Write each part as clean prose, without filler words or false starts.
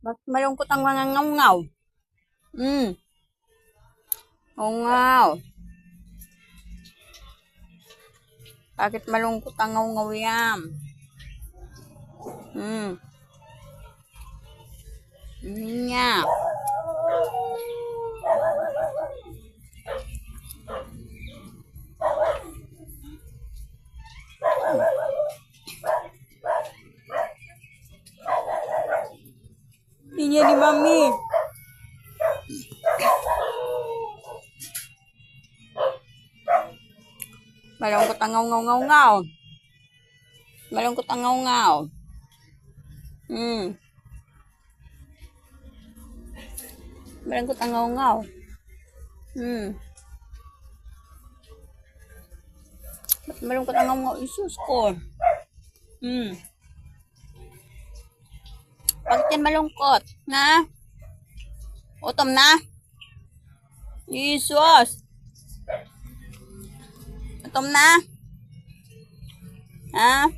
Bakit malungkot ang mga ngaw-ngaw? Hmm. Ngaw-ngaw. Bakit malungkot ang ngaw-ngaw yan? Hmm. Niya. Niya ni Mami. Malungkot ang ngaw-ngaw-ngaw-ngaw. Malungkot ang ngaw-ngaw. Hmm. Malungkot ang ngaw-ngaw. Hmm. Malungkot ang ngaw-ngaw. Isus ko. Hmm. Bakit yan malungkot? Na? Utom na? Isus. Utom na? Ha?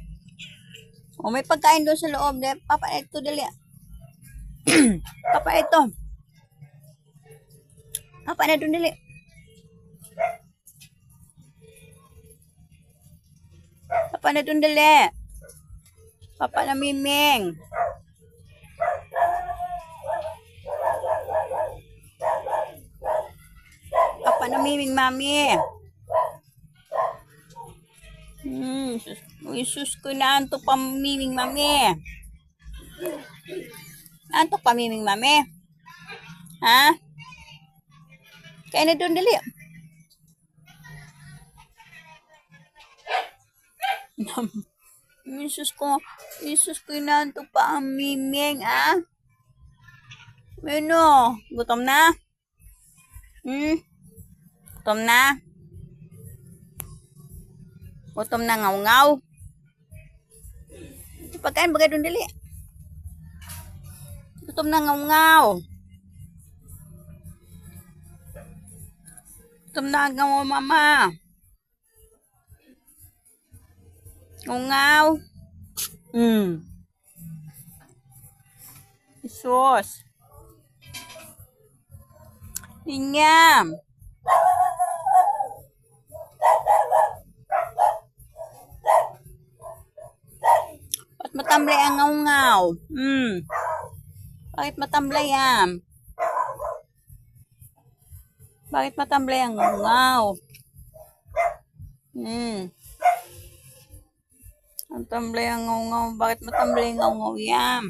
O may pagkain doon sa loob. Papa, ito dali. Papa, ito. Papa, na doon dali. Papa, na doon dali. Papa na Miming. Papa na Miming, Mami. Sus ko na antok pa Miming, Mami. Antok pa Miming, Mami. Ha? Kaya na doon dali. Isus ko inantok pa ang Miming, ah. Ano? Gutom na? Gutom na? Gutom na ngaw-ngaw? Pagkain bagay doon dali. Gutom na ngaw-ngaw. Gutom na ngaw, mama. Ngaw-ngaw. Isus. Inyam. Bakit matamlay ang ngaw-ngaw? Bakit matamlay yan? Bakit matamlay ang ngaw-ngaw? Ang tamlay ang ngaw-ngaw. Bakit matamlay ang ngaw-ngaw yan?